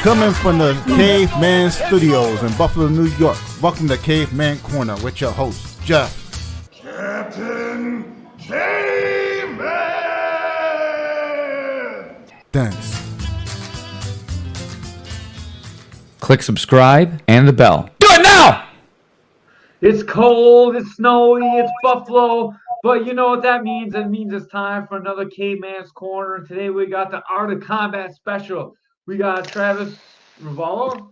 Coming from the Caveman Studios in Buffalo, New York. Welcome to Caveman Corner with your host, Jeff. Captain Caveman! Thanks. Click subscribe and the bell. Do it now! It's cold, it's snowy, it's Buffalo, but you know what that means? It means it's time for another Caveman's Corner. Today we got the Art of Combat special. We got Travis Ruvalo.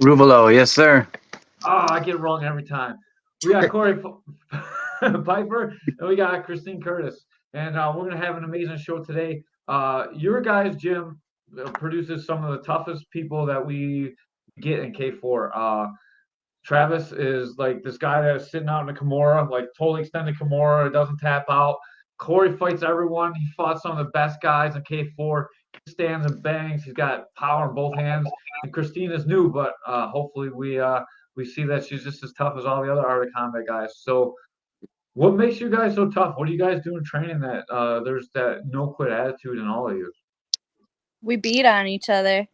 Ruvalo, yes, sir. Oh, I get it wrong every time. We got Cory Piper, and we got Christine Curtis. And we're going to have an amazing show today. Your guys' gym produces some of the toughest people that we get in K4. Travis is like this guy that's sitting out in a Kimura, like totally extended Kimura, doesn't tap out. Cory fights everyone. He fought some of the best guys in K4. He stands and bangs. He's got power in both hands. And Christina's new, but hopefully we see that she's just as tough as all the other Art of Combat guys. So what makes you guys so tough? What do you guys do in training that there's that no quit attitude in all of you? We beat on each other.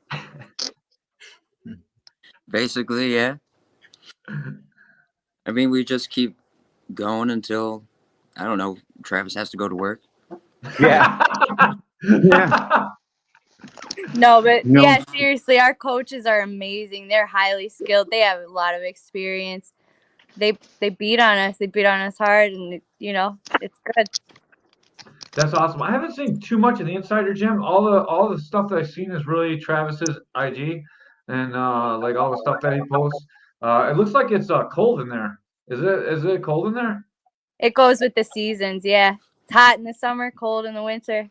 Basically, yeah. I mean, we just keep going until, I don't know, Travis has to go to work. Yeah. Yeah. No, but yeah, seriously, our coaches are amazing. They're highly skilled. They have a lot of experience. They beat on us. They beat on us hard, and you know, it's good. That's awesome. I haven't seen too much of the Insider Gym. All the stuff that I've seen is really Travis's IG and like all the stuff that he posts. It looks like it's cold in there. Is it cold in there? It goes with the seasons, yeah. It's hot in the summer, cold in the winter.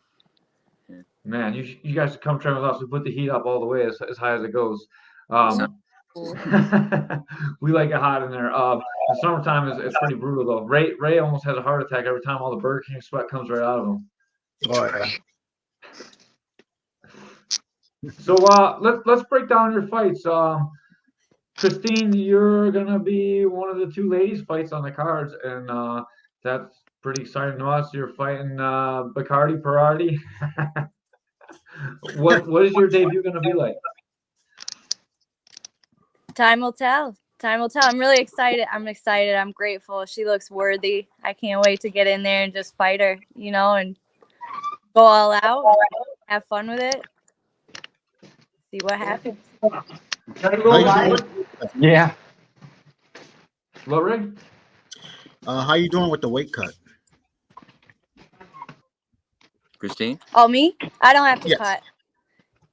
Man, you guys should come train with us. We put the heat up all the way as high as it goes. We like it hot in there. The summertime is pretty brutal though. Ray almost has a heart attack every time all the Burger King sweat comes right out of him. Oh, yeah. So let's break down your fights. Christine, you're gonna be one of the two ladies fights on the cards, and that's pretty exciting to us. You're fighting Bacardi Parati. What is your debut gonna be like? Time will tell. Time will tell. I'm really excited. I'm grateful. She looks worthy. I can't wait to get in there and just fight her, you know, and go all out, have fun with it, see what happens. Yeah. What, Ray? How you doing with the weight cut? Christine? Oh, me? I don't have to Yes. cut.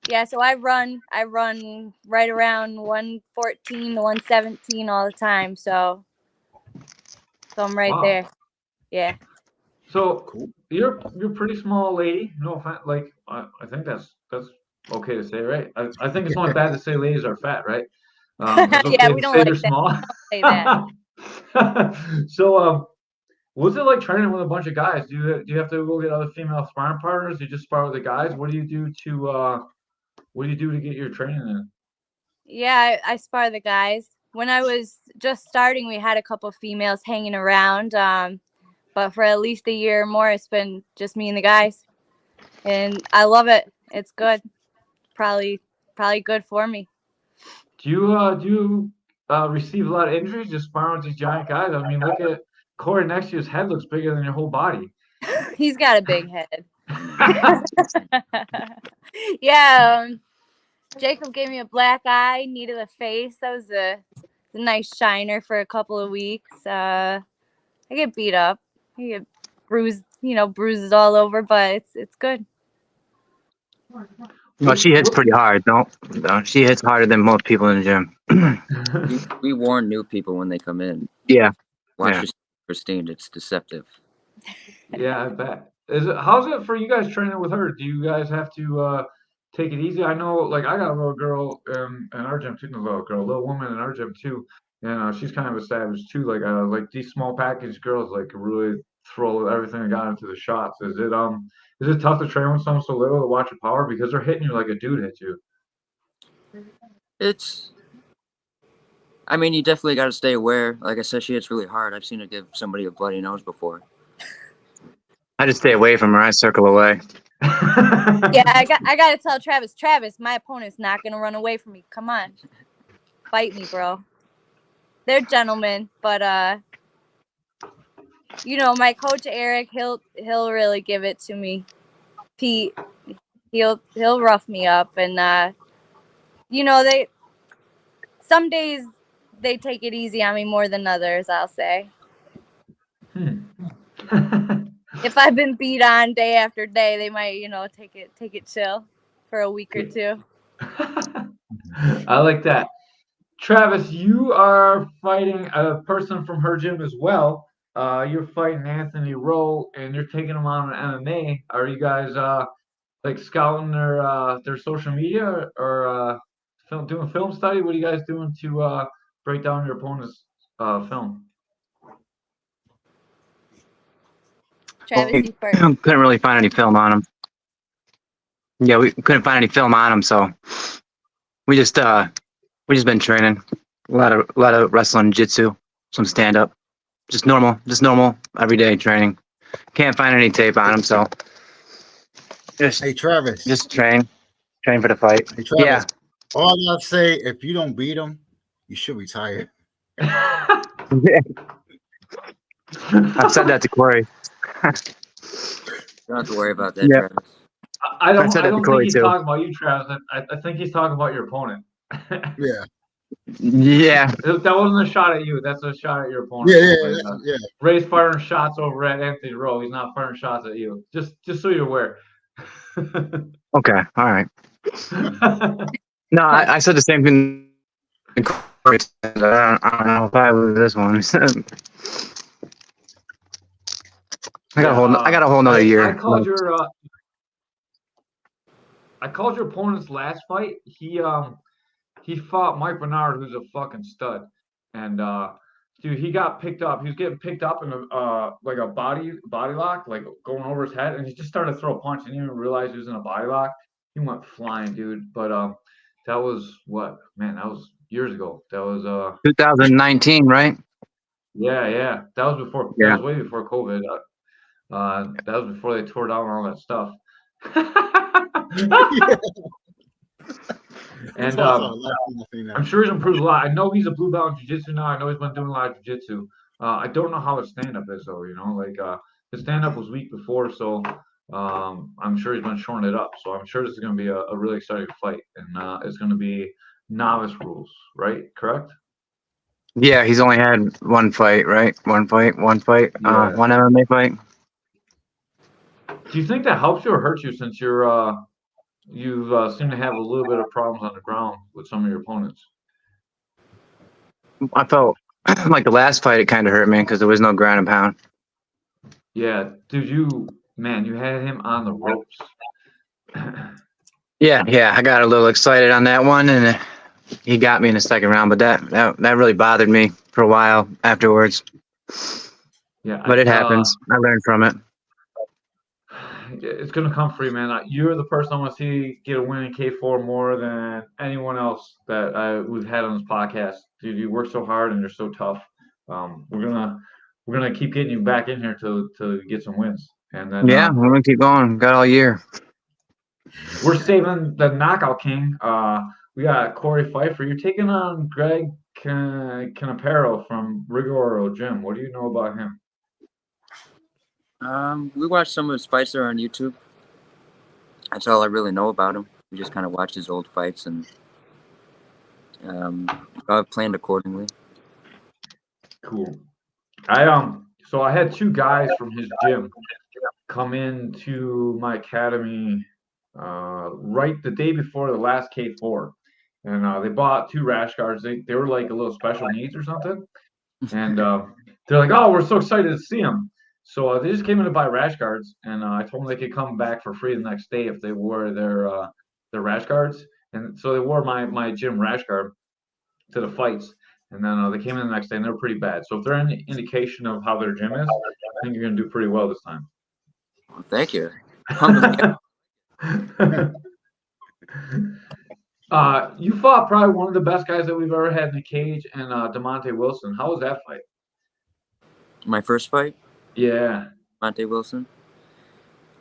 Yeah, so I run right around 114 to 117 all the time. So I'm right Wow. there. Yeah. So Cool. you're a pretty small lady. No offense. Like I think that's okay to say, right? I think it's only bad to say ladies are fat, right? It's okay Yeah, to we don't say like they're that. small. Say that. So what's it like training with a bunch of guys? Do you have to go get other female sparring partners? Do you just spar with the guys? What do you do to get your training in? Yeah, I spar the guys. When I was just starting, we had a couple females hanging around. But for at least a year or more, it's been just me and the guys. And I love it. It's good. Probably good for me. Do you receive a lot of injuries just sparring with these giant guys? I mean, look at Cory next to you. His head looks bigger than your whole body. He's got a big head. Yeah. Jacob gave me a black eye, needed a face. That was a nice shiner for a couple of weeks. I get beat up. I get bruises all over, but it's good. Well, she hits pretty hard. No, she hits harder than most people in the gym. We warn new people when they come in. Yeah. Watch Yeah. your Christine. It's deceptive. Yeah, I bet. How's it for you guys training with her? Do you guys have to take it easy? I know, like I got a little girl in our gym too, a little woman in our gym too, and she's kind of a savage too. Like these small package girls like really throw everything they got into the shots. Is it tough to train with someone so little to watch your power because they're hitting you like a dude hit you? I mean, you definitely got to stay aware. Like I said, she hits really hard. I've seen her give somebody a bloody nose before. I just stay away from her. I circle away. Yeah, I gotta tell Travis, my opponent's not gonna run away from me. Come on, fight me, bro. They're gentlemen, but my coach Eric, he'll really give it to me. Pete, he'll rough me up, and they some days they take it easy on me more than others. I'll say. If I've been beat on day after day, they might take it chill for a week or two. I like that. Travis, you are fighting a person from her gym as well. You're fighting Anthony Rowe, and you're taking him on an MMA. Are you guys like scouting their social media or doing film study? What are you guys doing to break down your opponent's film? Travis, you first. Couldn't really find any film on him. Yeah, we couldn't find any film on him, so we just been training. A lot of wrestling, jiu-jitsu, some stand up. Just normal everyday training. Can't find any tape on him, so Hey, Travis. just train for the fight. Hey, Travis. Yeah. All I gotta say, if you don't beat him, you should retire. I've said that to Cory. You don't have to worry about that, Yeah. Travis. I don't said that to think Cory, he's too. talking about you, Travis. I think he's talking about your opponent. Yeah. Yeah. That wasn't a shot at you. That's a shot at your opponent. Yeah. Ray's firing shots over at Anthony Rowe. He's not firing shots at you. Just so you're aware. Okay. All right. No, I said the same thing. to Cory. I don't know if I lose this one. I got a whole nother year. I called your opponent's last fight. He fought Mike Bernard, who's a fucking stud, and dude, he got picked up. He was getting picked up in like a body lock, like going over his head, and he just started to throw a punch. He didn't even realize he was in a body lock. He went flying, dude. But that was what, man? That was years ago. That was 2019, right? yeah. That was before. Yeah. That was way before COVID. That was before they tore down all that stuff. And I'm sure he's improved a lot. I know he's a blue belt in jiu-jitsu now. I know he's been doing a lot of jiu-jitsu. I don't know how his stand-up is though. His stand-up was weak before, so I'm sure he's been shoring it up. So I'm sure this is going to be a really exciting fight, and it's going to be novice rules, right? Correct? Yeah, he's only had one fight, right? One fight. Yeah. One MMA fight. Do you think that helps you or hurts you since you've seemed to have a little bit of problems on the ground with some of your opponents? I felt like the last fight, it kind of hurt me because there was no ground and pound. Yeah, dude, you had him on the ropes. Yeah, I got a little excited on that one, and he got me in the second round. But that really bothered me for a while afterwards. Yeah, but it happens. I learned from it. It's gonna come free, man. You're the person I want to see get a win in K4 more than anyone else that we've had on this podcast. Dude, you work so hard and you're so tough. We're gonna keep getting you back in here to get some wins. And then we're gonna keep going. Got all year. We're saving the knockout king. We got Cory Pfeiffer. You're taking on Greg Canapero from Rigoro Gym. What do you know about him? We watched some of his fights there on YouTube. That's all I really know about him. We just kind of watched his old fights and I've planned accordingly. Cool. So I had two guys from his gym come into my academy right the day before the last K4, and they bought two rash guards. They were like a little special needs or something, and they're like, "Oh, we're so excited to see them." So they just came in to buy rash guards, and I told them they could come back for free the next day if they wore their rash guards. And so they wore my gym rash guard to the fights, and then they came in the next day and they were pretty bad. So if they're any indication of how their gym is, I think you're gonna do pretty well this time. Well, thank you. You fought probably one of the best guys that we've ever had in the cage, and DeMonte Wilson. How was that fight? My first fight? Yeah. Monte Wilson.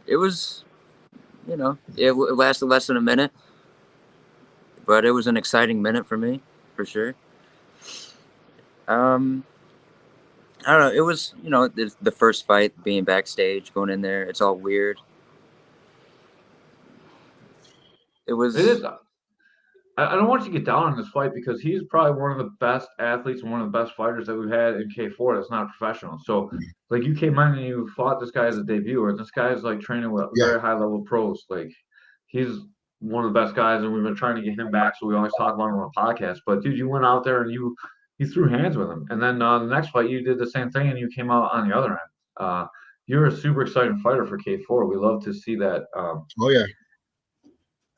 It was you know, it lasted less than a minute, but it was an exciting minute for me, for sure. I don't know. It was, you know, the first fight, being backstage, going in there. It's all weird. It It was, is. I don't want you to get down on this fight because he's probably one of the best athletes and one of the best fighters that we've had in K4 that's not professional. So, like, you came in and you fought this guy as a debut, and this guy is like training with Yeah. very high level pros. Like, he's one of the best guys, and we've been trying to get him back. So we always talk about him on the podcast. But dude, you went out there and you threw hands with him, and then the next fight you did the same thing, and you came out on the other end. You're a super exciting fighter for K4. We love to see that. Oh yeah.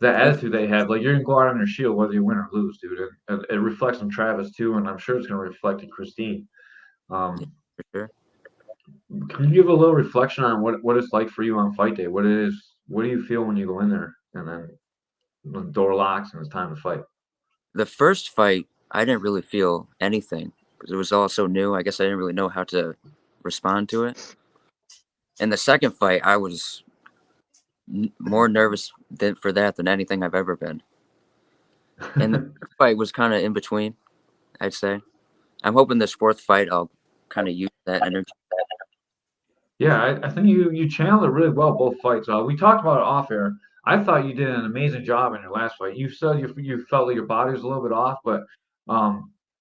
That attitude they have, like you're gonna go out on your shield whether you win or lose, dude. And it reflects on Travis too, and I'm sure it's gonna reflect in Christine. Um, for sure. can you give a little reflection on what it's like for you on fight day? What it is, what do you feel when you go in there and then the door locks and it's time to fight? The first fight, I didn't really feel anything because it was all so new. I guess I didn't really know how to respond to it. And the second fight, I was more nervous for that than anything I've ever been. And the third fight was kind of in between, I'd say. I'm hoping this fourth fight, I'll kind of use that energy. Yeah, I think you channeled it really well both fights. We talked about it off air. I thought you did an amazing job in your last fight. You said you felt like your body was a little bit off, but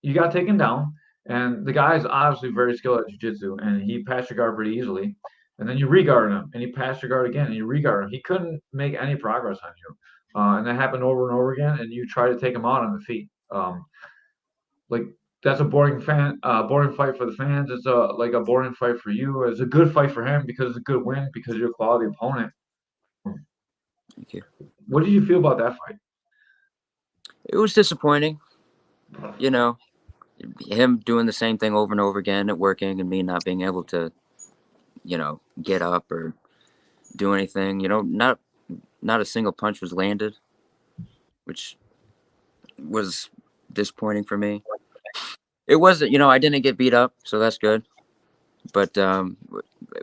you got taken down, and the guy is obviously very skilled at jiu-jitsu, and he passed your guard pretty easily. And then you reguarded him, and he passed your guard again, and you reguarded him. He couldn't make any progress on you, and that happened over and over again. And you try to take him out on the feet. Like that's a boring fight for the fans. It's a boring fight for you. It's a good fight for him because it's a good win because you're a quality opponent. Thank you. What did you feel about that fight? It was disappointing, you know, him doing the same thing over and over again, it working, and me not being able to, you know, get up or do anything. You know, not a single punch was landed, which was disappointing for me. It wasn't, you know, I didn't get beat up, so that's good. But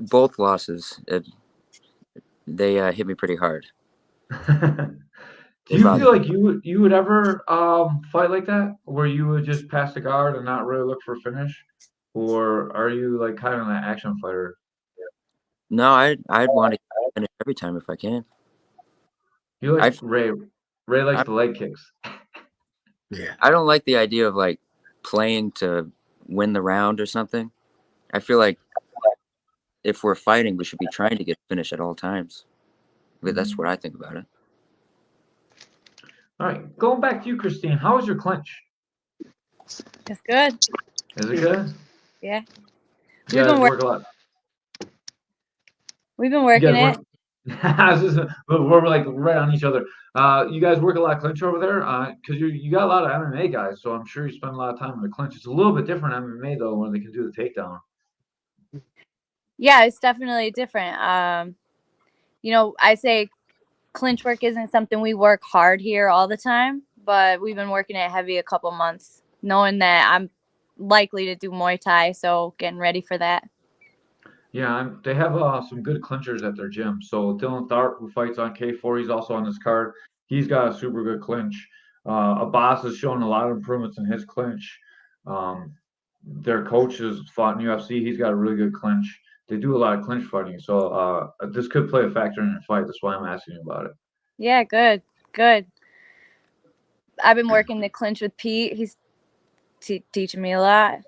both losses, they hit me pretty hard. Do you feel like you would ever fight like that, where you would just pass the guard and not really look for a finish, or are you like kind of an action fighter? No, I'd want to finish every time if I can. You like Ray? Ray likes the leg kicks. Yeah. I don't like the idea of like playing to win the round or something. I feel like if we're fighting, we should be trying to get finished at all times. But that's what I think about it. All right, going back to you, Christine. How was your clinch? It's good. Is it good? Yeah. You guys work a lot. We've been working it. We're like right on each other. You guys work a lot of clinch over there, because you got a lot of MMA guys, so I'm sure you spend a lot of time in the clinch. It's a little bit different MMA though, when they can do the takedown. Yeah, it's definitely different. You know, I say clinch work isn't something we work hard here all the time, but we've been working it heavy a couple months, knowing that I'm likely to do Muay Thai, so getting ready for that. Yeah, they have some good clinchers at their gym. So Dylan Tharp, who fights on K4, he's also on this card. He's got a super good clinch. Abbas has shown a lot of improvements in his clinch. Their coach has fought in UFC. He's got a really good clinch. They do a lot of clinch fighting. So this could play a factor in your fight. That's why I'm asking you about it. Yeah, good. I've been working the clinch with Pete. He's teaching me a lot.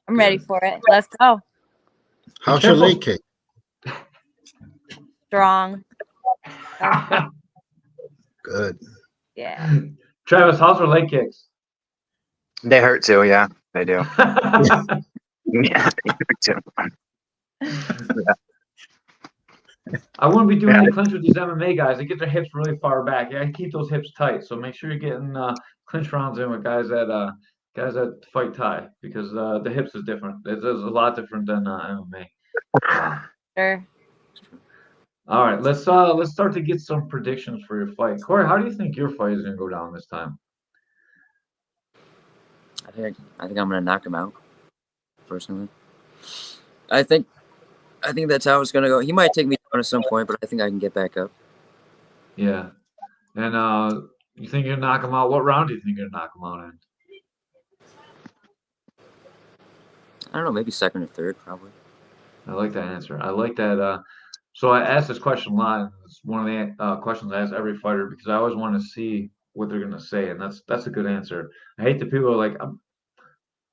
I'm ready for it. Let's go. How's your leg kick? Strong. Good. Yeah. Travis, how's her leg kicks? They hurt too. Yeah, they do. Yeah, they hurt too. I wouldn't be doing any clinch with these MMA guys. They get their hips really far back. Yeah, keep those hips tight. So make sure you're getting clinch rounds in with guys that fight Thai, because the hips is different. It's a lot different than MMA. Sure. All right, let's start to get some predictions for your fight. Cory, how do you think your fight is gonna go down this time? I think I'm gonna knock him out. Personally, I think that's how it's gonna go. He might take me down at some point, but I think I can get back up. Yeah. And you think you're gonna knock him out? What round do you think you're gonna knock him out in? I don't know, maybe second or third, probably. I like that answer. I like that. So I asked this question a lot, and it's one of the questions I ask every fighter because I always want to see what they're gonna say, and that's a good answer. I hate the people who are like,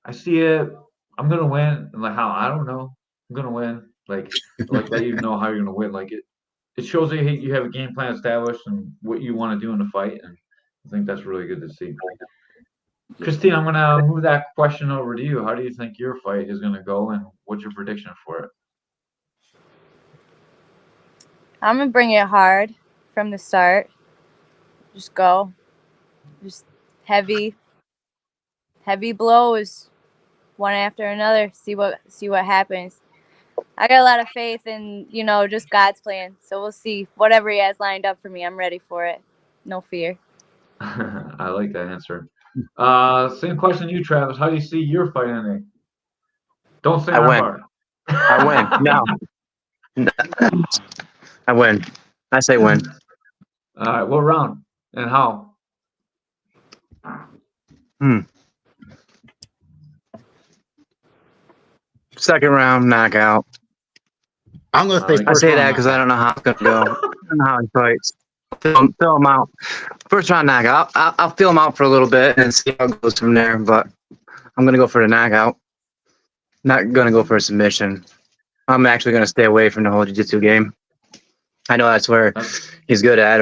I see it, I'm gonna win, and like how I don't know, I'm gonna win. Like let you know how you're gonna win. Like it shows that you have a game plan established and what you want to do in the fight, and I think that's really good to see. Christine, I'm gonna move that question over to you. How do you think your fight is gonna go, and what's your prediction for it? I'm gonna bring it hard from the start. Just go. Just heavy blows, one after another. See what happens. I got a lot of faith in, just God's plan. So we'll see. Whatever he has lined up for me, I'm ready for it. No fear. I like that answer. Same question to you, Travis. How do you see your fight ending? Don't say I win. hard. I win. No. I win. I say win. All right, what round and how? Second round knockout. I'm gonna say I I first say round that because I knockout. don't know how it's gonna go. I don't know how he fights. Fill him out. First round knockout. I'll fill him out for a little bit and see how it goes from there. But I'm gonna go for the knockout. Not gonna go for a submission. I'm actually gonna stay away from the whole jiu-jitsu game. I know that's where he's good at,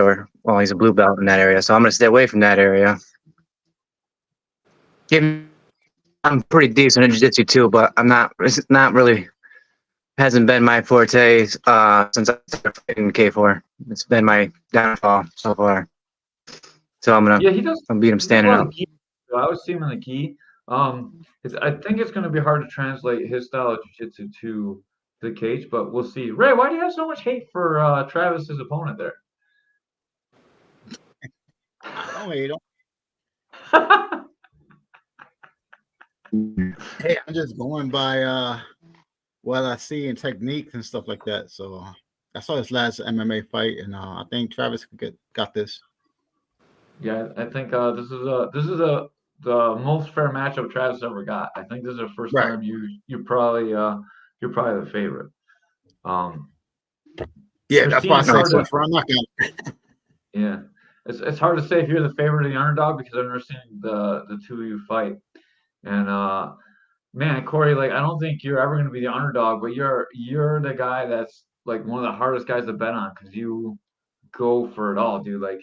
he's a blue belt in that area. So I'm gonna stay away from that area. I'm pretty decent at jiu-jitsu too, but I'm not. It's not really. Hasn't been my forte since I started fighting K4. It's been my downfall so far. So I'm Yeah, he does. gonna beat him He does a standing lot up. of gi. I always see him in the gi. I think it's going to be hard to translate his style of jiu-jitsu to the cage, but we'll see. Ray, why do you have so much hate for Travis's opponent there? I don't hate him. Hey, I'm just going by what I see in techniques and stuff like that. So I saw his last MMA fight, and I think Travis got this. Yeah, I think this is the most fair matchup Travis ever got. I think this is the first Right. time you're probably the favorite. Yeah, that's why I Christine, it's say hard to first round knockout. yeah, it's hard to say if you're the favorite or the underdog because I've never seen the two of you fight. And man, Cory, like I don't think you're ever going to be the underdog, but you're the guy that's like one of the hardest guys to bet on because you go for it all, dude. Like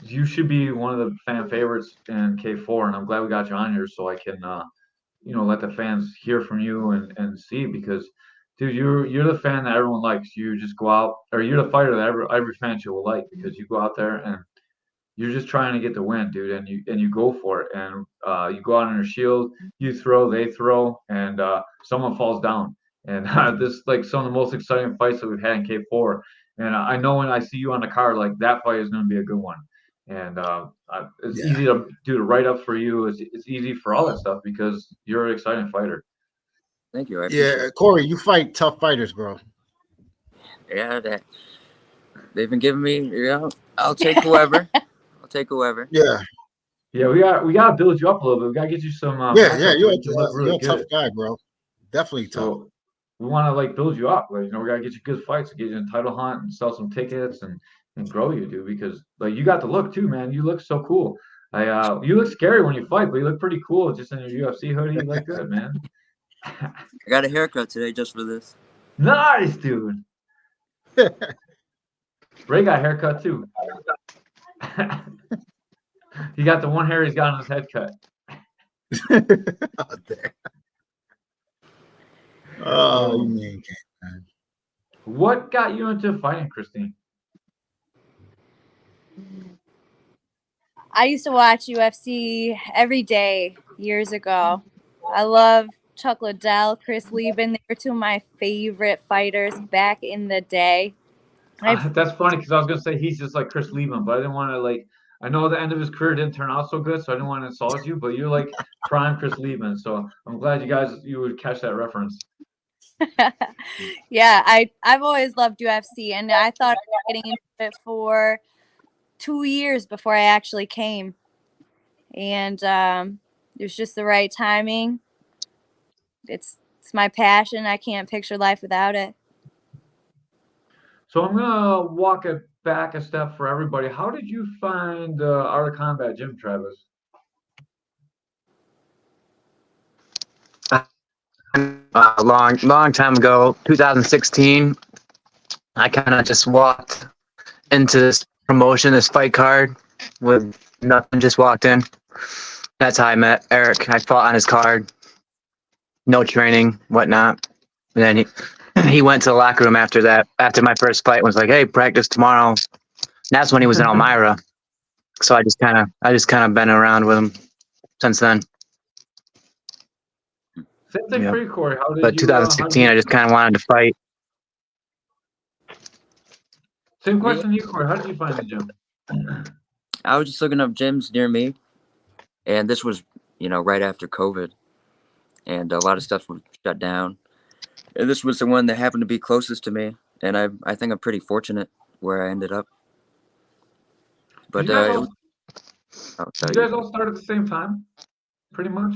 you should be one of the fan favorites in K4, and I'm glad we got you on here so I can let the fans hear from you and see because dude, you're the fan that everyone likes. You just go out, or you're the fighter that every fan should will like because you go out there and you're just trying to get the win, dude, and you go for it, and you go out on your shield, you throw, they throw, and someone falls down, and this like some of the most exciting fights that we've had in K4, and I know when I see you on the card, like that fight is going to be a good one, and it's Yeah. easy to do the write up for you. It's easy for all that stuff because you're an exciting fighter. Thank you. I appreciate Yeah, it. Cory, you fight tough fighters, bro. Yeah, they've been giving me. I'll take whoever. I'll take whoever. Yeah, Yeah, we gotta build you up a little bit. We gotta get you some yeah, matchups so you can look you're really a tough good. guy, bro. Definitely tough. So we want to like build you up. Like, we gotta get you good fights, get you in title hunt and sell some tickets and grow you, dude. Because like you got the look too, man. You look so cool. You look scary when you fight, but you look pretty cool just in your UFC hoodie. You look good, man. I got a haircut today just for this. Nice, dude. Ray got a haircut too. He got the one hair he's got on his head cut. Out there. Oh, you mean, man. What got you into fighting, Christine? I used to watch UFC every day years ago. I love Chuck Liddell, Chris Lieben. They were two of my favorite fighters back in the day. That's funny because I was gonna say he's just like Chris Lieben, but I didn't want to like. I know the end of his career didn't turn out so good, so I didn't want to insult you. But you're like prime Chris Lieben, so I'm glad you would catch that reference. Yeah, I've always loved UFC, and I thought about getting into it for 2 years before I actually came. And it was just the right timing. It's my passion. I can't picture life without it. So I'm gonna walk it back a step for everybody. How did you find Art of Combat, Jim, Travis? A long time ago, 2016. I kind of just walked into this promotion, this fight card with nothing. Just walked in. That's how I met Eric. I fought on his card, no training, whatnot. And then he went to the locker room after that. After my first fight, was like, "Hey, practice tomorrow." And that's when he was in Elmira. So I just kind of been around with him since then. Same thing Yep. for you, Corey. How did But you? How did 2016, you? I just kind of wanted to fight. Same question to you, Corey. How did you find the gym? I was just looking up gyms near me, and this was, right after COVID, and a lot of stuff was shut down. And this was the one that happened to be closest to me, and I think I'm pretty fortunate where I ended up. But Did you guys it all, was, oh, did sorry, you you guys all start at the same time? Pretty much.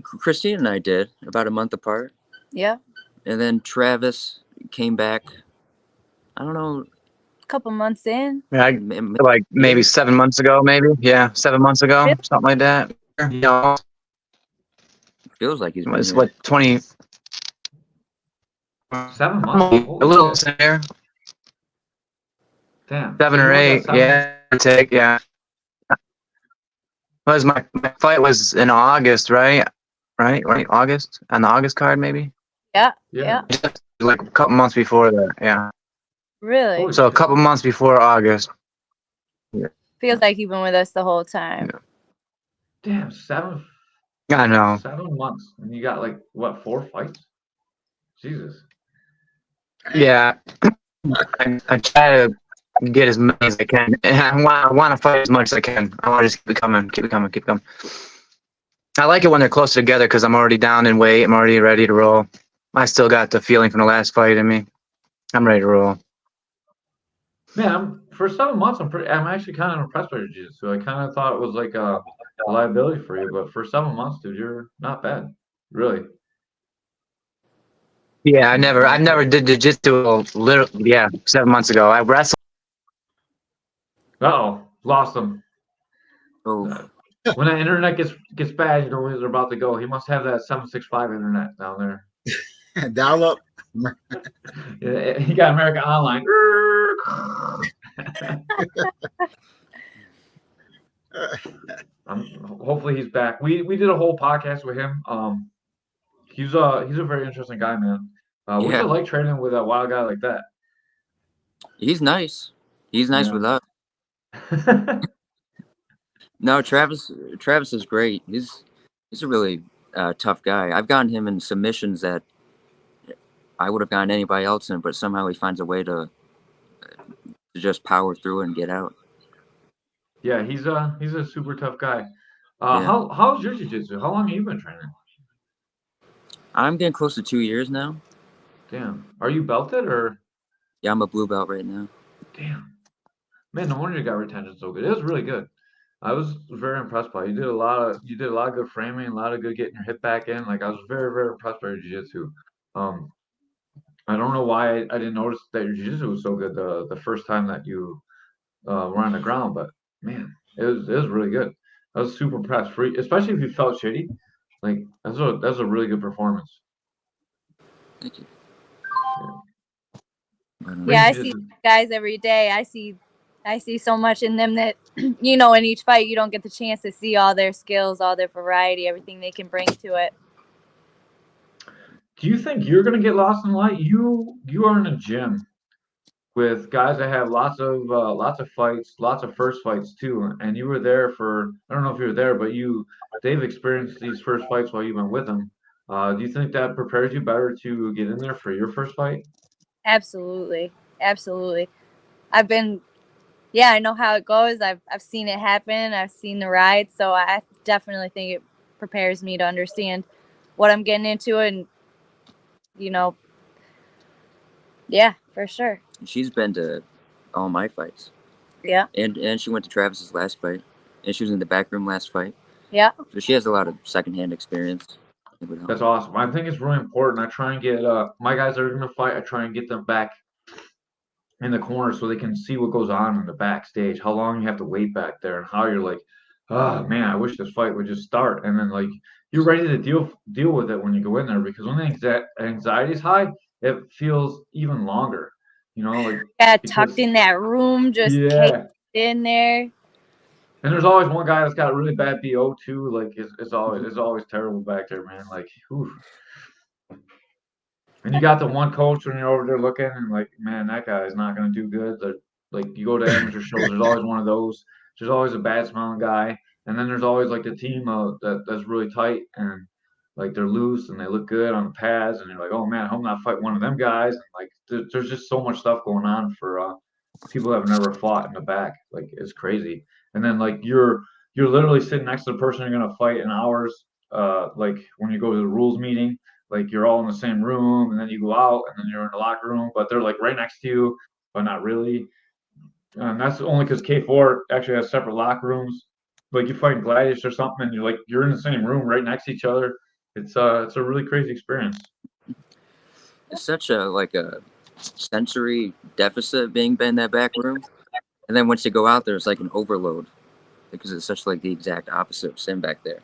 Christine and I did about a month apart, Yeah. and then Travis came back. I don't know, A couple months in. Yeah, like maybe 7 months ago, maybe. Yeah, 7 months ago, Really? something like that. feels like he's It been was here. what 20. 7 months. A Holy little shit. there, Damn. 7 So you or want that 8. 7 Yeah, take yeah. Was my fight was in August, right? Right, August on the August card, maybe. Yeah. Yeah. Yeah. Just like a couple months before that. Yeah, Really. Holy so a shit. couple months before August. Feels like you've been with us the whole time. Damn, 7 I know. 7 months, and you got like what, 4 fights? Jesus. Yeah, I try to get as many as I can. And I want to fight as much as I can. I want to just keep it coming, keep it coming, keep it coming. I like it when they're close together because I'm already down in weight. I'm already ready to roll. I still got the feeling from the last fight in me. I'm ready to roll. Man, for 7 months, I'm actually kind of impressed by your jiu-jitsu. I kind of thought it was like a liability for you, but for 7 months, dude, you're not bad. Really. Yeah, I never did jiu-jitsu. Literally, yeah, 7 months ago. I wrestled. Uh-oh, lost him. Oh, When the internet gets bad, you know where they're about to go. He must have that 765 internet down there. Dial up. Yeah, he got America Online. Hopefully he's back. We did a whole podcast with him. He's a very interesting guy, man. What's yeah. it like training with a wild guy like that? He's nice. He's nice Yeah. with us. No, Travis is great. He's a really tough guy. I've gotten him in submissions that I would have gotten anybody else in, but somehow he finds a way to just power through and get out. Yeah, he's a super tough guy. Yeah. How's your jiu-jitsu? How long have you been training? I'm getting close to 2 years now. Damn. Are you belted or? Yeah, I'm a blue belt right now. Damn. Man, no wonder you got retention so good. It was really good. I was very impressed by it. You did a lot of good framing, a lot of good getting your hip back in. Like I was very, very impressed by your jiu-jitsu. I don't know why I didn't notice that your jiu-jitsu was so good the first time that you were on the ground, but man, it was really good. I was super impressed, especially if you felt shitty. Like that's a really good performance. Thank you. Yeah, I Ring see jiu-jitsu. guys every day. I see so much in them that in each fight you don't get the chance to see all their skills, all their variety, everything they can bring to it. Do you think you're gonna get lost in light? You are in a gym with guys that have lots of fights, lots of first fights too, and you were there for I don't know if you were there, but they've experienced these first fights while you've been with them. Do you think that prepares you better to get in there for your first fight? Absolutely. Absolutely. I know how it goes. I've seen it happen. I've seen the ride. So I definitely think it prepares me to understand what I'm getting into and, yeah, for sure. She's been to all my fights. Yeah. And she went to Travis's last fight, and she was in the back room last fight. Yeah. So she has a lot of secondhand experience. It would help. That's awesome. I think it's really important. I try and get my guys that are gonna fight. I try and get them back in the corner so they can see what goes on in the backstage, how long you have to wait back there, and how you're like, oh man, I wish this fight would just start. And then like you're ready to deal with it when you go in there because when the anxiety is high, it feels even longer. You know, like Yeah, because tucked in that room, just caged yeah. in there. And there's always one guy that's got really bad BO too. Like it's always terrible back there, man. Like, whew. And you got the one coach when you're over there looking and like, man, that guy is not going to do good. Like you go to amateur shows, there's always one of those. There's always a bad smelling guy, and then there's always like the team that's really tight and like they're loose and they look good on the pads, and you're like, oh man, I hope not fight one of them guys. And like there's just so much stuff going on for people who have never fought in the back. Like it's crazy. And then like you're literally sitting next to the person you're gonna fight in hours. Like when you go to the rules meeting, like you're all in the same room and then you go out and then you're in the locker room, but they're like right next to you, but not really. And that's only because K4 actually has separate locker rooms. Like you fight in Gladius or something and you're in the same room right next to each other. It's a really crazy experience. It's such a sensory deficit being in that back room, and then once you go out there, it's like an overload because it's such like the exact opposite of sitting back there.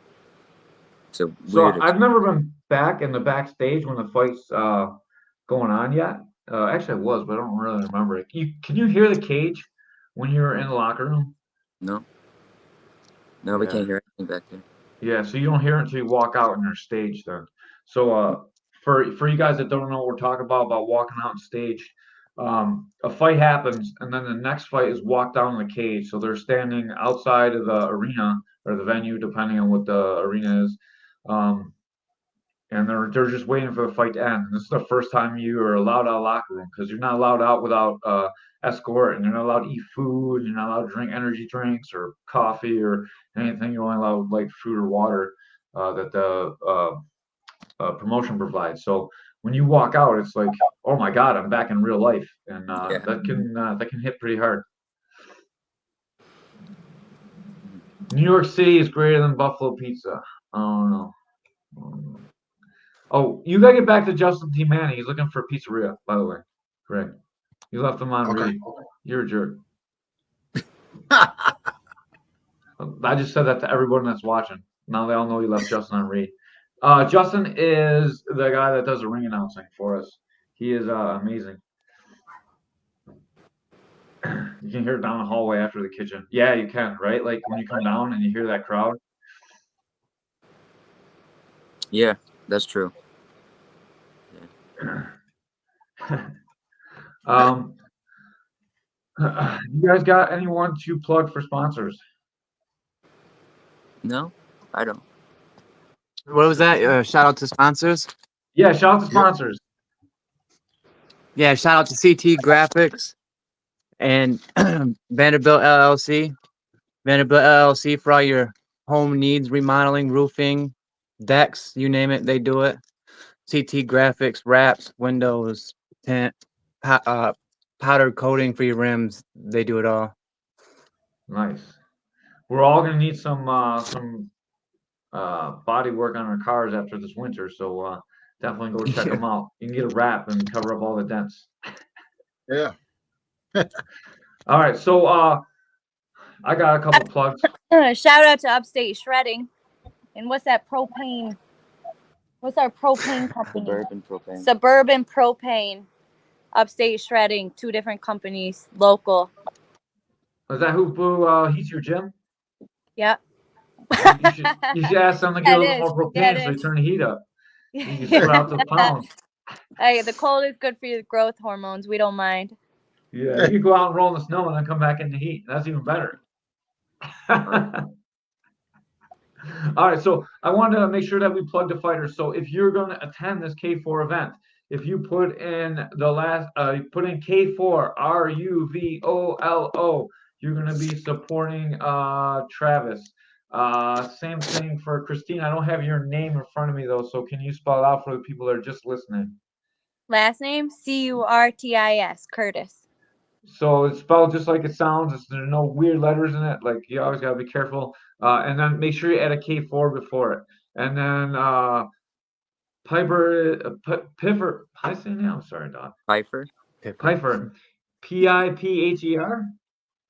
So I've never been back in the backstage when the fight's going on yet. Actually, I was, but I don't really remember it. Can you hear the cage when you're in the locker room? No, we can't hear anything back there. Yeah, so you don't hear it until you walk out and you're stage then. So for you guys that don't know what we're talking about walking out on stage, a fight happens and then the next fight is walk down the cage. So they're standing outside of the arena or the venue, depending on what the arena is. And they're just waiting for the fight to end. And this is the first time you are allowed out of the locker room because you're not allowed out without escort, and you're not allowed to eat food. You're not allowed to drink energy drinks or coffee or anything. You're only allowed like food or water that the promotion provides. So when you walk out, it's like, oh my God, I'm back in real life, and that can hit pretty hard. New York City is greater than Buffalo pizza. I don't know. Oh, you gotta get back to Justin T. Manning. He's looking for a pizzeria, by the way. Correct. You left him on read. You're a jerk. I just said that to everyone that's watching. Now they all know you left Justin on read. Justin is the guy that does the ring announcing for us. He is amazing. You can hear it down the hallway after the kitchen. Yeah, you can, right? Like when you come down and you hear that crowd. Yeah, that's true. You guys got anyone to plug for sponsors? No, I don't. What was that? Shout out to sponsors. Yeah, shout out to sponsors. Yeah, shout out to CT Graphics and Vanderbilt LLC. Vanderbilt LLC for all your home needs, remodeling, roofing, decks, you name it, they do it. CT Graphics, wraps, windows, tint, powder coating for your rims, they do it all. Nice. We're all gonna need some body work on our cars after this winter, so definitely go check them out. You can get a wrap and cover up all the dents. Yeah. All right, so I got a couple plugs. Shout out to Upstate Shredding. And what's that propane? What's our propane company? Suburban Propane. Suburban Propane. Upstate Shredding. 2 different companies. Local. Is that who heats your gym? Yep. You should ask them to get a little more propane so you turn the heat up. You can spread out the pounds. Hey, the cold is good for your growth hormones. We don't mind. Yeah, you can go out and roll in the snow and then come back in the heat. That's even better. All right, so I wanted to make sure that we plug the fighters. So if you're going to attend this K4 event, if you put in put in K4 RUVOLO, you're going to be supporting Travis. Same thing for Christina. I don't have your name in front of me though, so can you spell it out for the people that are just listening? Last name CURTIS, Curtis. So it's spelled just like it sounds. There's no weird letters in it. Like you always gotta be careful. And then make sure you add a K4 before it. And then Piper, Piffer. How do I say now? I'm sorry, Don. Pfeiffer. Piper, Pipher.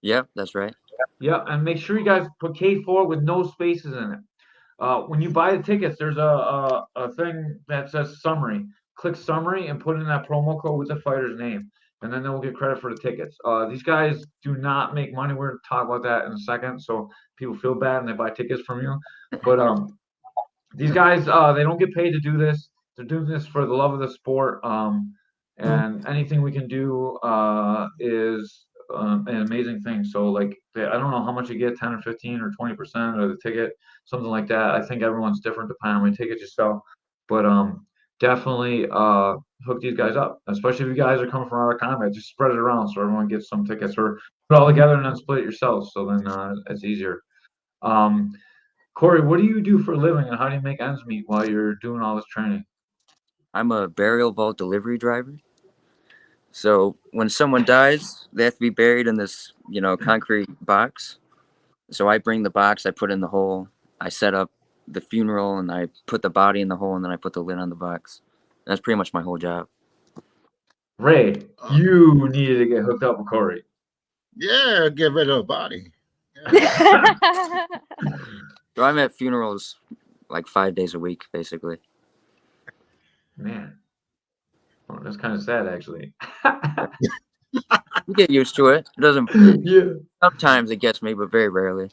Yep, that's right. Yep, and make sure you guys put K4 with no spaces in it. When you buy the tickets, there's a thing that says summary. Click summary and put in that promo code with the fighter's name, and then they'll get credit for the tickets. These guys do not make money. We're going to talk about that in a second, so people feel bad and they buy tickets from you. But these guys, they don't get paid to do this. They're doing this for the love of the sport. And anything we can do is an amazing thing. So like, I don't know how much you get, 10 or 15 or 20% of the ticket, something like that. I think everyone's different depending on how many tickets you sell. But definitely hook these guys up, especially if you guys are coming from our combat. Just spread it around so everyone gets some tickets, or put it all together and then split it yourselves. So then it's easier. Cory, what do you do for a living, and how do you make ends meet while you're doing all this training? I'm a burial vault delivery driver. So when someone dies, they have to be buried in this, concrete box. So I bring the box, I put in the hole, I set up the funeral, and I put the body in the hole, and then I put the lid on the box. That's pretty much my whole job. Ray, you needed to get hooked up with Cory. Yeah, get rid of a body. So I'm at funerals like 5 days a week, basically. Man, well, that's kind of sad, actually. You get used to it. It doesn't. Yeah, Sometimes it gets me, but very rarely.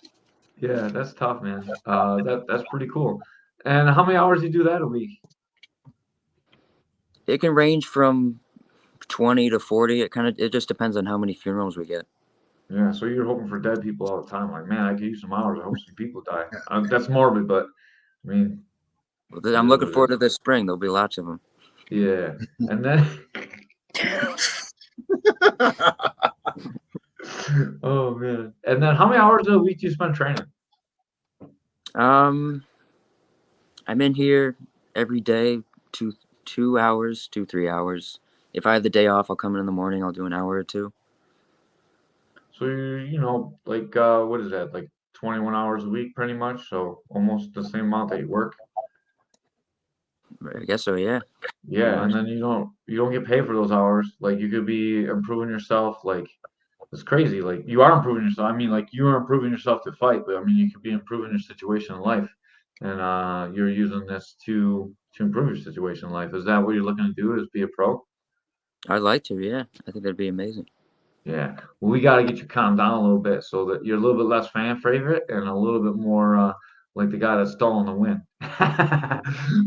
yeah, that's tough, man. That's pretty cool. And how many hours do you do that a week? It can range from 20 to 40. It just depends on how many funerals we get. Yeah, so you're hoping for dead people all the time. Like, man, I could use some hours. I hope some people die. That's morbid, but I mean, I'm looking forward to this spring. There'll be lots of them. yeah. And then, oh man. And then, how many hours a week do you spend training? I'm in here every day, 2 hours, 3 hours. If I have the day off, I'll come in the morning. I'll do an hour or two. So like what is that? Like 21 hours a week, pretty much. So almost the same amount that you work. I guess so. Yeah. Yeah, and then you don't get paid for those hours. Like you could be improving yourself. Like it's crazy. Like you are improving yourself. I mean, like you are improving yourself to fight, but I mean, you could be improving your situation in life, and you're using this to improve your situation in life. Is that what you're looking to do? Is be a pro? I'd like to. Yeah, I think that'd be amazing. Yeah. Well, we got to get you calmed down a little bit so that you're a little bit less fan favorite and a little bit more like the guy that's stalling the win.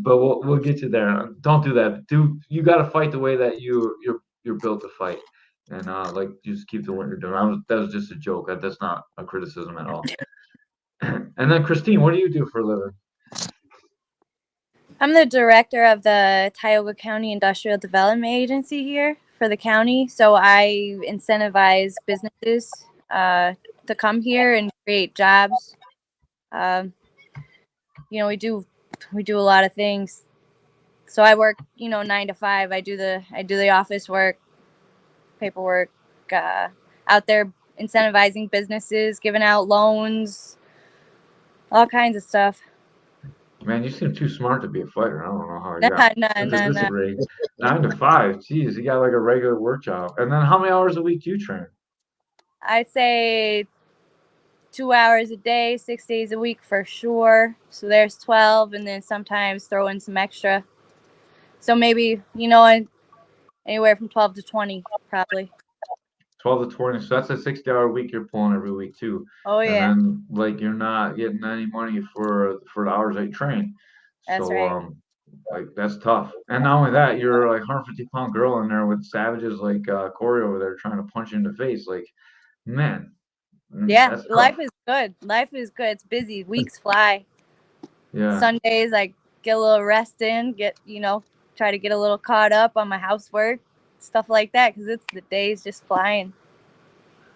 But we'll get you there. Don't do that. You got to fight the way that you're built to fight, and like just keep doing what you're doing. That was just a joke. That's not a criticism at all. And then Christine, what do you do for a living? I'm the director of the Tioga County Industrial Development Agency here for the county. So I incentivize businesses to come here and create jobs. We do a lot of things. So I work, 9 to 5. I do the office work, paperwork, out there incentivizing businesses, giving out loans, all kinds of stuff. Man, you seem too smart to be a fighter. I don't know how you got into this ring. 9 to 5. Jeez, you got like a regular work job. And then how many hours a week do you train? I'd say 2 hours a day, 6 days a week for sure. So there's 12, and then sometimes throw in some extra. So maybe, anywhere from 12 to 20, probably. 12 to 20. So that's a 60-hour week you're pulling every week too. Oh yeah. And then like you're not getting any money for the hours that you train. That's so right. like that's tough. And not only that, you're like 150-pound girl in there with savages like Cory over there trying to punch you in the face. Like, man. Yeah, life is good. Life is good. It's busy. Weeks fly. Yeah. Sundays I get a little rest in, try to get a little caught up on my housework, stuff like that, because it's the days just flying.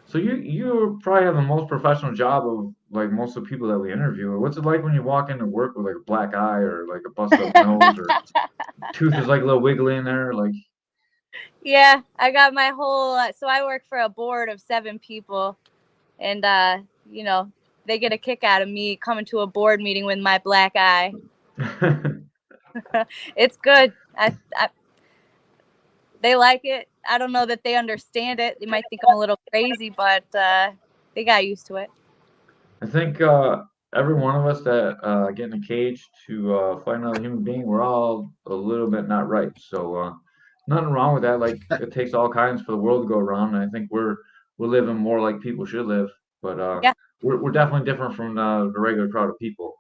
So you probably have the most professional job of like most of the people that we interview. What's it like when you walk into work with like a black eye or like a busted up nose or tooth is like a little wiggly in there? Like, Yeah, I got my whole. So I work for a board of 7 people, and you know, they get a kick out of me coming to a board meeting with my black eye. It's good. They like it. I don't know that they understand it. They might think I'm a little crazy, but they got used to it. I think every one of us that get in a cage to fight another human being, we're all a little bit not right. So nothing wrong with that. Like it takes all kinds for the world to go around. And I think we're living more like people should live. But Yeah, we're definitely different from the regular crowd of people.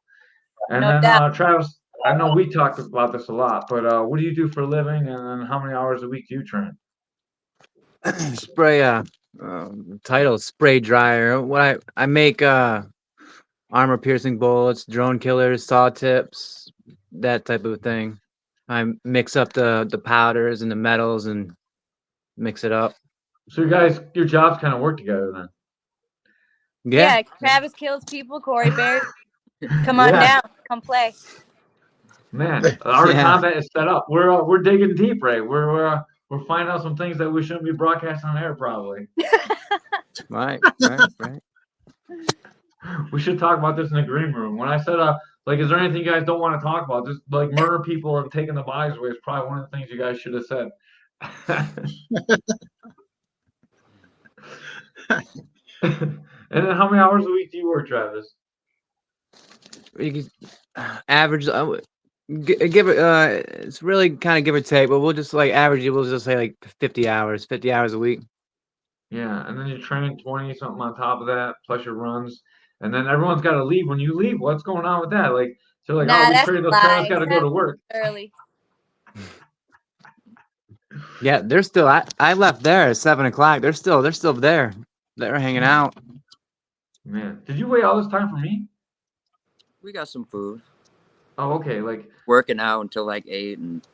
And no then doubt. Travis, I know we talked about this a lot, but what do you do for a living, and then how many hours a week do you train? Spray title spray dryer. What I make armor piercing bullets, drone killers, saw tips, that type of thing. I mix up the powders and the metals and mix it up. So you guys, your jobs kind of work together then. Yeah. Yeah, Travis kills people. Corey Bears, come on Yeah. down, come play. Man, Art of Yeah. Combat is set up. We're digging deep, right? We're finding out some things that we shouldn't be broadcasting on air, probably. Right. We should talk about this in the green room. When I said, like, is there anything you guys don't want to talk about? Just like murder people and taking the bodies away is probably one of the things you guys should have said. And then how many hours a week do you work, Travis? You can average. Give it. It's really kind of give or take, but we'll just like average it. We'll just say like 50 hours a week. Yeah, and then you train 20 something on top of that, plus your runs. And then everyone's got to leave. When you leave, what's going on with that? Like, so like, Nah, oh, we that's traded a those Travis lie. got to go to 7 work. early. Yeah, they're still. I left there at 7 o'clock. They're still there. They're hanging out. Man, did you wait all this time for me? We got some food. Oh, okay. Like, Working out until like 8 and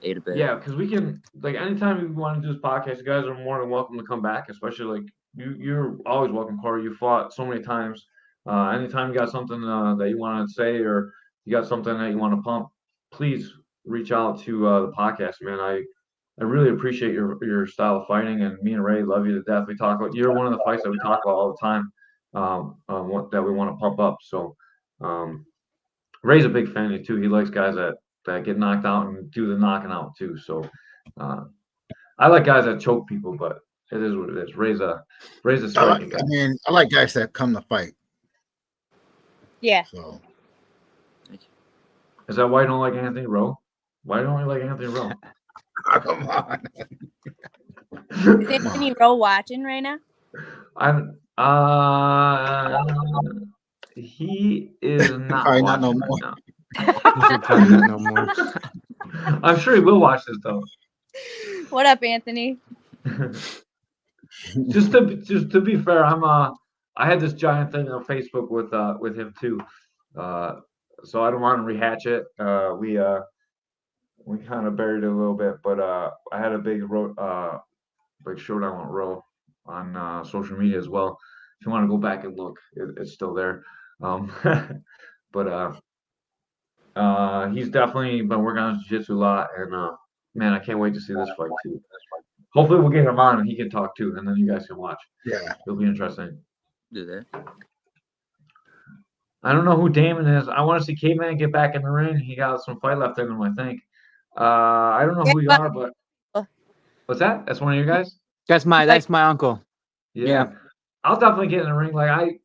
8 a bit. yeah, because we can, like, anytime you want to do this podcast, you guys are more than welcome to come back. Especially like you're always welcome, Corey. You fought so many times. Anytime you got something that you want to say or you got something that you want to pump, please reach out to the podcast, man. I really appreciate your style of fighting, and me and Ray love you to death. We talk about you're one of the fights that we talk about all the time. That we want to pump up. So, Ray's a big fan of you too. He likes guys that get knocked out and do the knocking out too. So, I like guys that choke people, but it is what it is. Ray's a striking guy. I mean, I like guys that come to fight. Yeah. So Is that why you don't like Anthony Rowe? Why don't you like Anthony Rowe? come on. Is Anthony Rowe watching right now? He is not Probably not watching no more. right Probably not no more. now. I'm sure he will watch this though. What up, Anthony? just to be fair, I had this giant thing on Facebook with him too. So I don't want to rehatch it. We kind of buried it a little bit, but I had a big showdown with Roe on social media as well. If you want to go back and look, it's still there. But he's definitely been working on jiu-jitsu a lot, and man, I can't wait to see this fight too. Hopefully, we'll get him on and he can talk too, and then you guys can watch. Yeah. It'll be interesting. Do that. I don't know who Damon is. I want to see Caveman get back in the ring. He got some fight left in him, I think. I don't know who you are, but what's that? That's one of your guys? That's my uncle. Yeah. I'll definitely get in the ring. I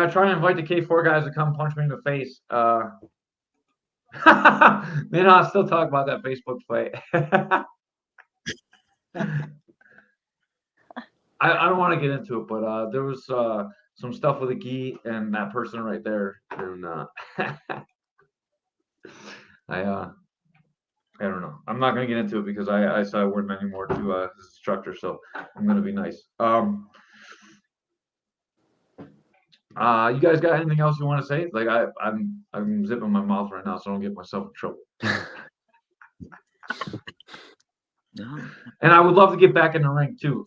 try and invite the K4 guys to come punch me in the face. Man, I'll still talk about that Facebook fight. I don't want to get into it, but there was some stuff with a gi and that person right there, and I don't know. I'm not gonna get into it because I said I wouldn't anymore to his instructor, so I'm gonna be nice. You guys got anything else you want to say? Like I'm zipping my mouth right now, so I don't get myself in trouble. No. And I would love to get back in the ring too.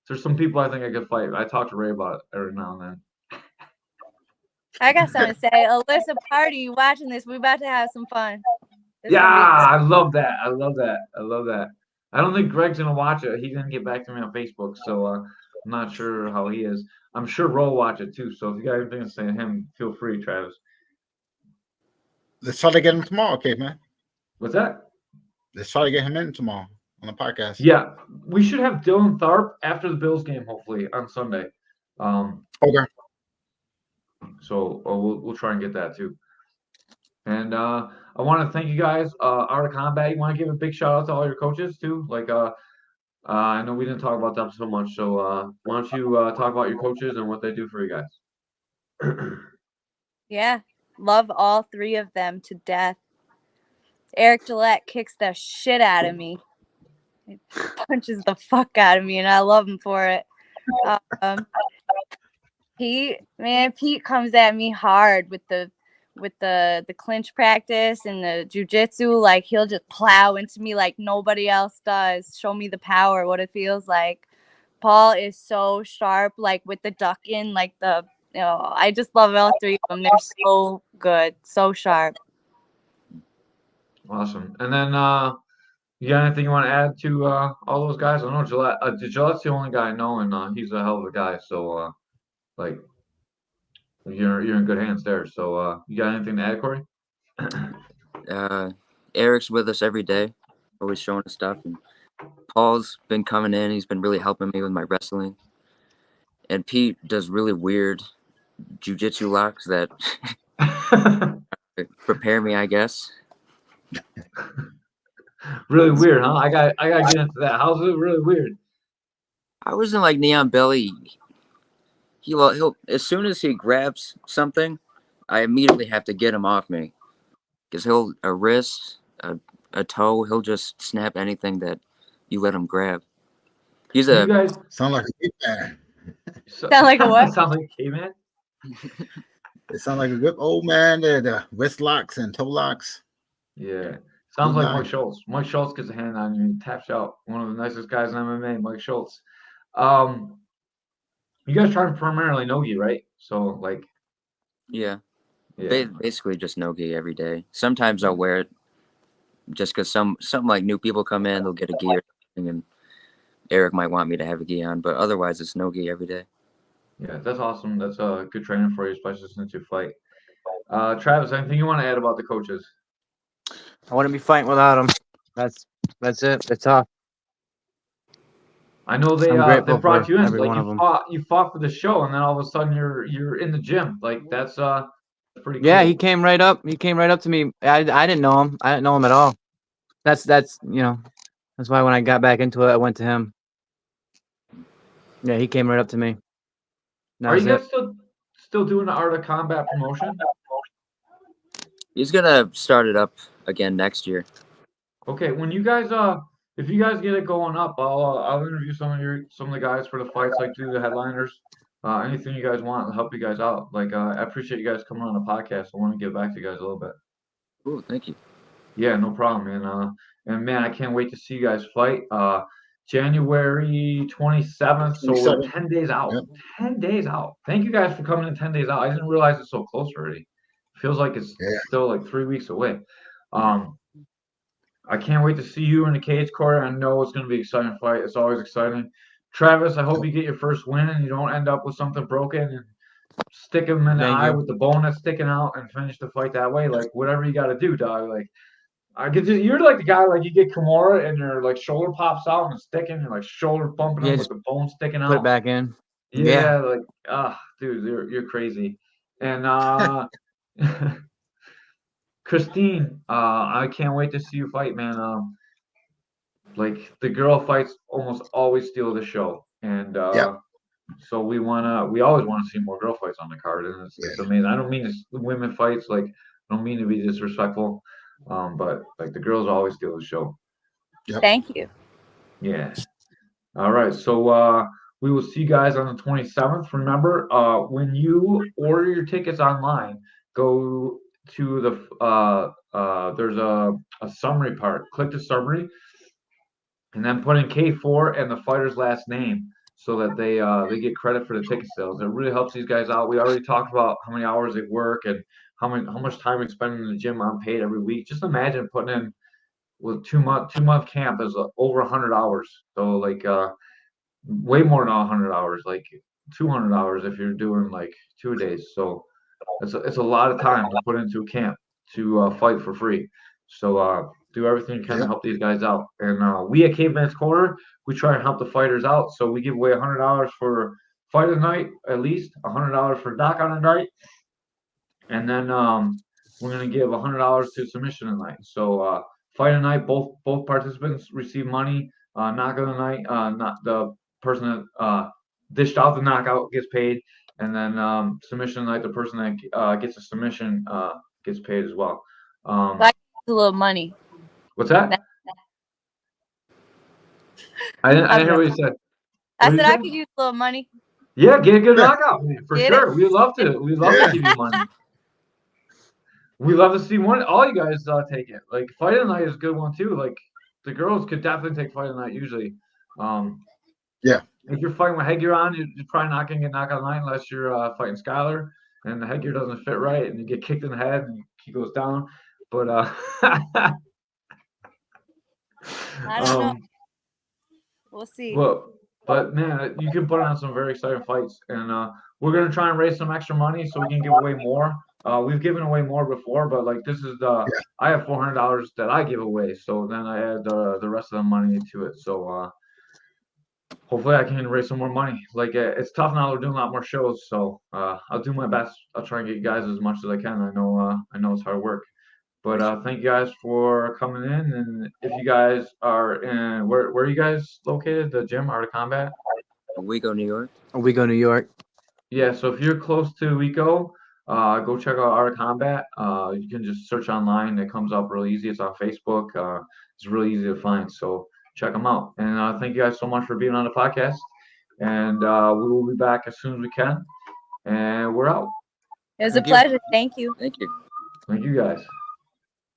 There's some people I think I could fight. I talk to Ray about it every now and then. I got something to say. Alyssa, Party, you watching this? We're about to have some fun. Yeah, I love that. I love that. I don't think Greg's gonna watch it. He didn't get back to me on Facebook, so I'm not sure how he is. I'm sure Ro will watch it too. So if you got anything to say to him, feel free, Travis. Let's try to get him tomorrow, Caveman. What's that? Let's try to get him in tomorrow on the podcast. Yeah, we should have Dylan Tharp after the Bills game, hopefully on Sunday. Okay. So we'll try and get that too. And I want to thank you guys. Art of Combat. You want to give a big shout out to all your coaches too? Like I know we didn't talk about them so much. So why don't you talk about your coaches and what they do for you guys? Yeah, love all 3 of them to death. Eric Gillette kicks the shit out of me. He punches the fuck out of me, and I love him for it. Pete comes at me hard with the clinch practice and the jujitsu. Like, he'll just plow into me like nobody else does. Show me the power, what it feels like. Paul is so sharp, like with the duck in, like I just love all 3 of them. They're so good, so sharp. Awesome. And then you got anything you want to add to all those guys? I know Gillette. Gillette's the only guy I know, and he's a hell of a guy. So like you're in good hands there. So you got anything to add, Corey? Eric's with us every day, always showing us stuff. And Paul's been coming in. He's been really helping me with my wrestling. And Pete does really weird jiu-jitsu locks that prepare me, I guess. Really weird, huh? I got to get into that. How's it really weird? I was in like Neon Belly. He'll as soon as he grabs something, I immediately have to get him off me, because a wrist, a toe, he'll just snap anything that you let him grab. He's You guys sound like a caveman. Sound like a what? Sound like a caveman. It sounds like a good old man. The wrist locks and toe locks. Yeah. Sounds Good like guy. Mike Schultz. Mike Schultz gets a hand on you and taps out. One of the nicest guys in MMA, Mike Schultz. You guys try primarily no-gi, right? So like, yeah. yeah. Basically just no-gi every day. Sometimes I'll wear it just because some like new people come in, they'll get a gi or something, and Eric might want me to have a gi on, but otherwise it's no-gi every day. Yeah, that's awesome. That's a good training for you, especially since you fight. Travis, anything you want to add about the coaches? I wouldn't be fighting without him. That's it. That's all. I know I'm they grateful brought for you in. every Like one of them. you fought for the show, and then all of a sudden you're in the gym. Like that's pretty cool. Yeah, he came right up. He came right up to me. I didn't know him. I didn't know him at all. That's that's why when I got back into it, I went to him. Yeah, he came right up to me. That Are was you guys it. still doing the Art of Combat promotion? He's gonna start it up again next year. Okay, when you guys if you guys get it going up, I'll interview some of the guys for the fights, like do the headliners. Anything you guys want to help you guys out. Like I appreciate you guys coming on the podcast. I want to get back to you guys a little bit. Ooh, thank you. Yeah, no problem. And man, I can't wait to see you guys fight. January 27th. So we're 27. 10 days out. Yep. 10 days out. Thank you guys for coming in 10 days out. I didn't realize it's so close already. Feels like it's Yeah. still like 3 weeks away. I can't wait to see you in the cage, Corey. I know it's going to be an exciting fight. It's always exciting. Travis, I hope you get your first win and you don't end up with something broken and stick him in the Thank eye you. with the bone that's sticking out and finish the fight that way. Like whatever you got to do, dog. Like you're like the guy, like you get Kimura and your like shoulder pops out and it's sticking, you're like shoulder bumping Yeah, him with just the bone sticking put it out. back in. Yeah, like dude, you're crazy. And Christine, I can't wait to see you fight, man. Like the girl fights almost always steal the show. And Yep. so we always want to see more girl fights on the card, and it's amazing. I don't mean it's women fights, like I don't mean to be disrespectful. But like the girls always steal the show. Yep. Thank you. Yeah. All right. So we will see you guys on the 27th. Remember, when you order your tickets online, go to there's a summary part. Click the summary, and then put in K4 and the fighter's last name so that they get credit for the ticket sales. It really helps these guys out. We already talked about how many hours they work and how much time we spend in the gym unpaid every week. Just imagine putting in with 2-month camp is over 100 hours. So like way more than 100 hours, like 200 hours if you're doing like 2 days. So it's a lot of time to put into a camp to fight for free. So do everything you can to help these guys out. And we at Caveman's Corner, we try and help the fighters out. So we give away $100 for fight of the night, at least $100 for knock on the night, and then we're gonna give $100 to submission of the night. So fight of the night, both participants receive money. Knock of the night, not the person that dished out the knockout gets paid, and then submission of the night, the person that gets a submission gets paid as well. That's a little money. What's that? I didn't hear what you said. I What did said you I say? could use a little money. Yeah, get a good knockout, man, for Get sure. it? We'd love to give you money. We love to see all you guys take it. Like fight of the night is a good one too. Like the girls could definitely take fight of the night usually. Yeah. If you're fighting with headgear on, you're probably not gonna get knocked out of the night unless you're fighting Skylar and the headgear doesn't fit right and you get kicked in the head and he goes down. But I don't know. We'll see. well, but man, you can put on some very exciting fights, and we're gonna try and raise some extra money so we can give away more. We've given away more before, but like this is I have $400 that I give away, so then I add the rest of the money to it. So hopefully I can raise some more money. Like it's tough now. We're doing a lot more shows, so I'll do my best. I'll try and get you guys as much as I can. I know it's hard work. But thank you guys for coming in. And if you guys are in, where are you guys located? The gym, Art of Combat? Owego, New York. Owego, New York. Yeah, so if you're close to Owego, go check out Art of Combat. You can just search online. It comes up really easy. It's on Facebook. It's really easy to find. So check them out. And thank you guys so much for being on the podcast. And we will be back as soon as we can. And we're out. It was a pleasure. Thank you. Thank you. Thank you guys.